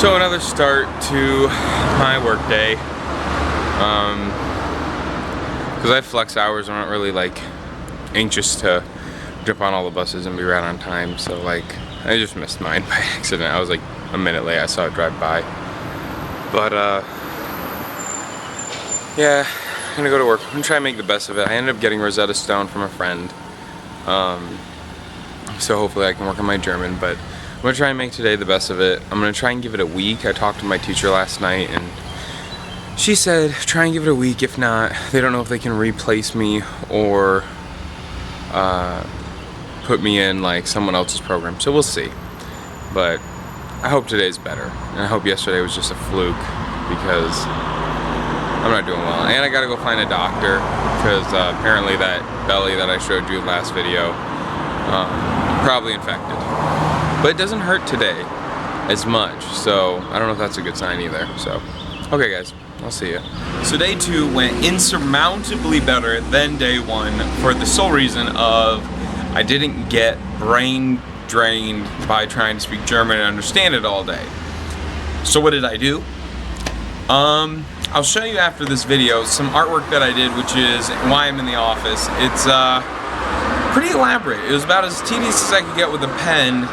So another start to my work day. Because I have flex hours, I'm not really like anxious to jump on all the buses and be right on time. So like I just missed mine by accident. I was like a minute late. I saw it drive by. But yeah, I'm gonna go to work. I'm gonna try and make the best of it. I ended up getting Rosetta Stone from a friend. So hopefully I can work on my German, but I'm gonna try and make today the best of it. I'm gonna try and give it a week. I talked to my teacher last night and she said try and give it a week. If not, they don't know if they can replace me or put me in like someone else's program. So we'll see. But I hope today's better. And I hope yesterday was just a fluke because I'm not doing well. And I gotta go find a doctor because apparently that belly that I showed you last video probably infected. But it doesn't hurt today as much, so I don't know if that's a good sign either. So, okay guys, I'll see you. So day 2 went insurmountably better than day 1 for the sole reason of I didn't get brain drained by trying to speak German and understand it all day. So what did I do? I'll show you after this video some artwork that I did, which is why I'm in the office. It's pretty elaborate. It was about as tedious as I could get with a pen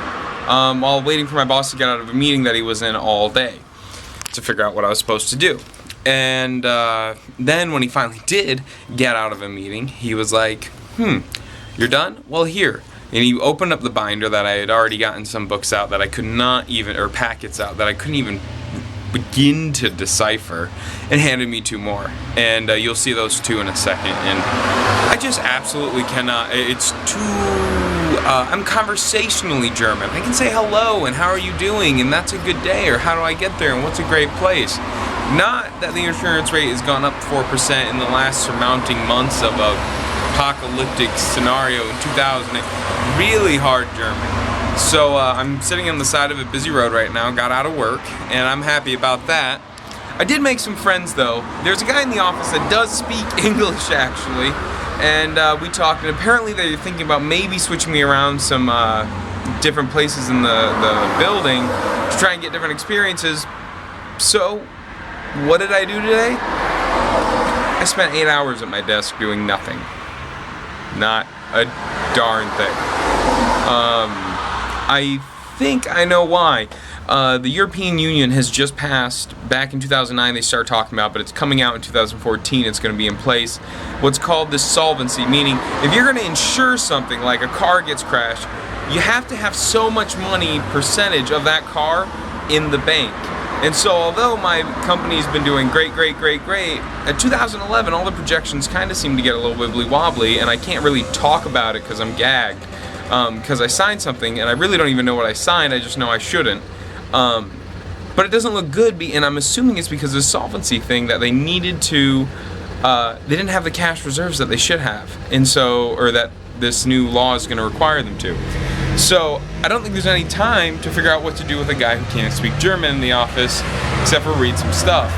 while waiting for my boss to get out of a meeting that he was in all day to figure out what I was supposed to do. And then when he finally did get out of a meeting, he was like, you're done? Well, here. And he opened up the binder that I had already gotten some books out that I could not even, or packets out that I couldn't even begin to decipher, and handed me 2 more. And you'll see those 2 in a second. And I just absolutely cannot, it's too, I'm conversationally German. I can say hello and how are you doing and that's a good day, or how do I get there and what's a great place. Not that the insurance rate has gone up 4% in the last surmounting months of a apocalyptic scenario in 2008. Really hard German. So I'm sitting on the side of a busy road right now, got out of work, and I'm happy about that. I did make some friends though. There's a guy in the office that does speak English actually, and we talked, and apparently they're thinking about maybe switching me around some different places in the building to try and get different experiences. So, what did I do today? I spent 8 hours at my desk doing nothing. Not a darn thing. I think I know why. The European Union has just passed, back in 2009 they started talking about, but it's coming out in 2014, it's going to be in place, what's called this solvency, meaning if you're going to insure something like a car gets crashed, you have to have so much money percentage of that car in the bank. And so although my company's been doing great, at 2011 all the projections kind of seem to get a little wibbly wobbly, and I can't really talk about it because I'm gagged. Because I signed something and I really don't even know what I signed, I just know I shouldn't. But it doesn't look good, and I'm assuming it's because of the solvency thing that they needed to, they didn't have the cash reserves that they should have, and so, or that this new law is going to require them to. So I don't think there's any time to figure out what to do with a guy who can't speak German in the office, except for read some stuff.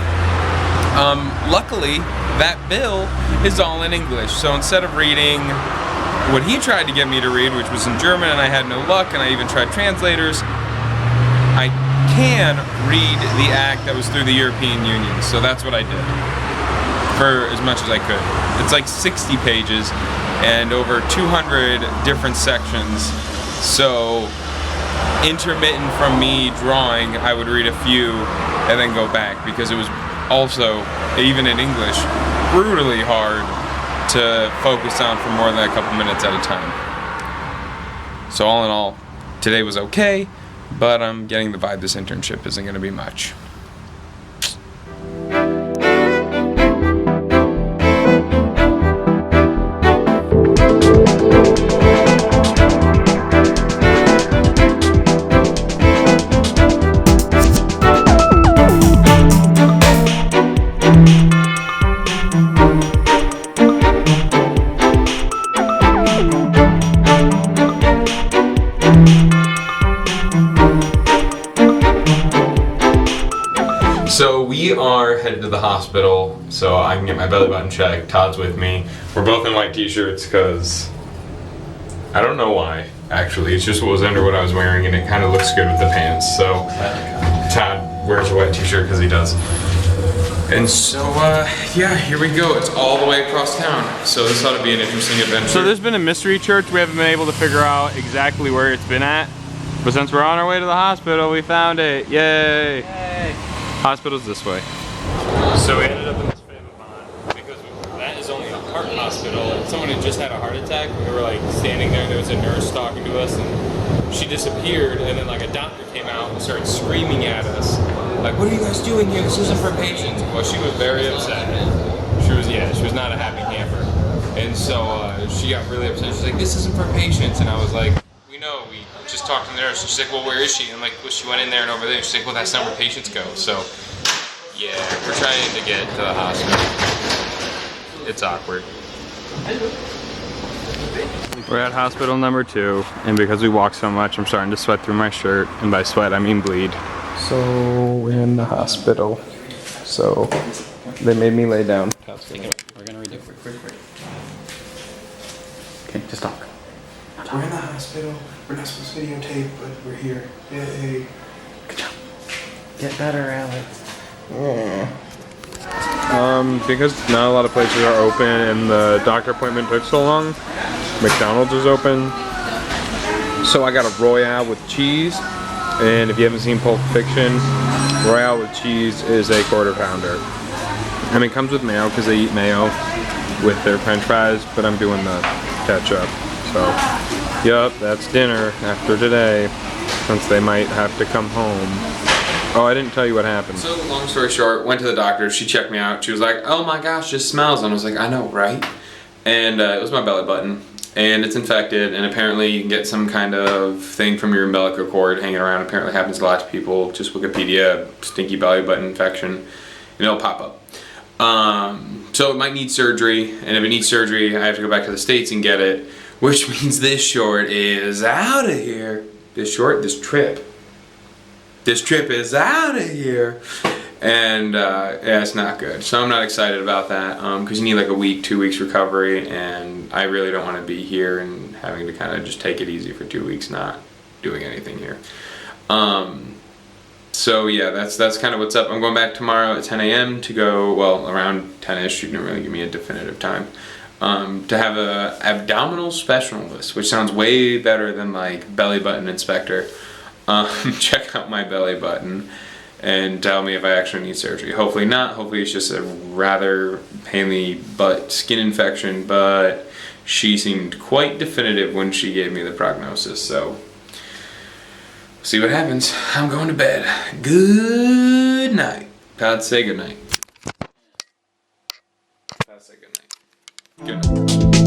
Luckily, that bill is all in English, so instead of reading what he tried to get me to read, which was in German, and I had no luck, and I even tried translators, I can read the act that was through the European Union, so that's what I did, for as much as I could. It's like 60 pages, and over 200 different sections, so intermittent from me drawing, I would read a few, and then go back, because it was also, even in English, brutally hard to focus on for more than a couple minutes at a time. So all in all, today was okay, but I'm getting the vibe this internship isn't going to be much. So we are headed to the hospital so I can get my belly button checked. Todd's with me. We're both in white t-shirts because I don't know why, actually. It's just what was under what I was wearing and it kind of looks good with the pants. So Todd wears a wet t-shirt because he does. And so, yeah, here we go. It's all the way across town. So this ought to be an interesting adventure. So there's been a mystery church. We haven't been able to figure out exactly where it's been at. But since we're on our way to the hospital, we found it. Yay! Yay. Hospital's this way. So we ended up in this famous bond because that is only a heart hospital. Someone had just had a heart attack. We were like standing there and there was a nurse talking to us and she disappeared, and then like a doctor came out and started screaming at us. Like, what are you guys doing here? This isn't for patients. Well, she was very upset. She was not a happy camper. And so she got really upset. She's like, this isn't for patients. And I was like, we know, we just talked to the nurse. She's like, well, where is she? And like, well, she went in there and over there. She's like, well, that's not where patients go. So, yeah, we're trying to get to the hospital. It's awkward. We're at hospital number 2, and because we walk so much, I'm starting to sweat through my shirt. And by sweat, I mean bleed. So we're in the hospital. So they made me lay down. We're gonna read it quick. Okay, just talk. We're in the hospital. We're not supposed to videotape, but we're here. Yay. Good job. Get better, Alex. Because not a lot of places are open and the doctor appointment took so long, McDonald's is open. So I got a Royale with cheese. And if you haven't seen Pulp Fiction, Royale with cheese is a quarter pounder. I mean, it comes with mayo because they eat mayo with their french fries, but I'm doing the ketchup. So, yup, that's dinner after today, since they might have to come home. Oh, I didn't tell you what happened. So, long story short, went to the doctor, she checked me out, she was like, oh my gosh, this smells. And I was like, I know, right? And it was my belly button. And it's infected, and apparently you can get some kind of thing from your umbilical cord hanging around. Apparently happens to lots of people. Just Wikipedia, stinky belly button infection, and it'll pop up. So it might need surgery, and if it needs surgery, I have to go back to the States and get it, which means this short is out of here. This trip is out of here. And yeah, it's not good. So I'm not excited about that because you need like a week, 2 weeks recovery, and I really don't want to be here and having to kind of just take it easy for 2 weeks, not doing anything here. So yeah, that's kind of what's up. I'm going back tomorrow at 10 a.m. to go, well, around 10ish. You didn't really give me a definitive time. To have a abdominal specialist, which sounds way better than like belly button inspector. Check out my belly button and tell me if I actually need surgery. Hopefully not. Hopefully it's just a rather painly skin infection, but she seemed quite definitive when she gave me the prognosis, so see what happens. I'm going to bed. Good night. Todd, say good night. Todd, say good night. Good night.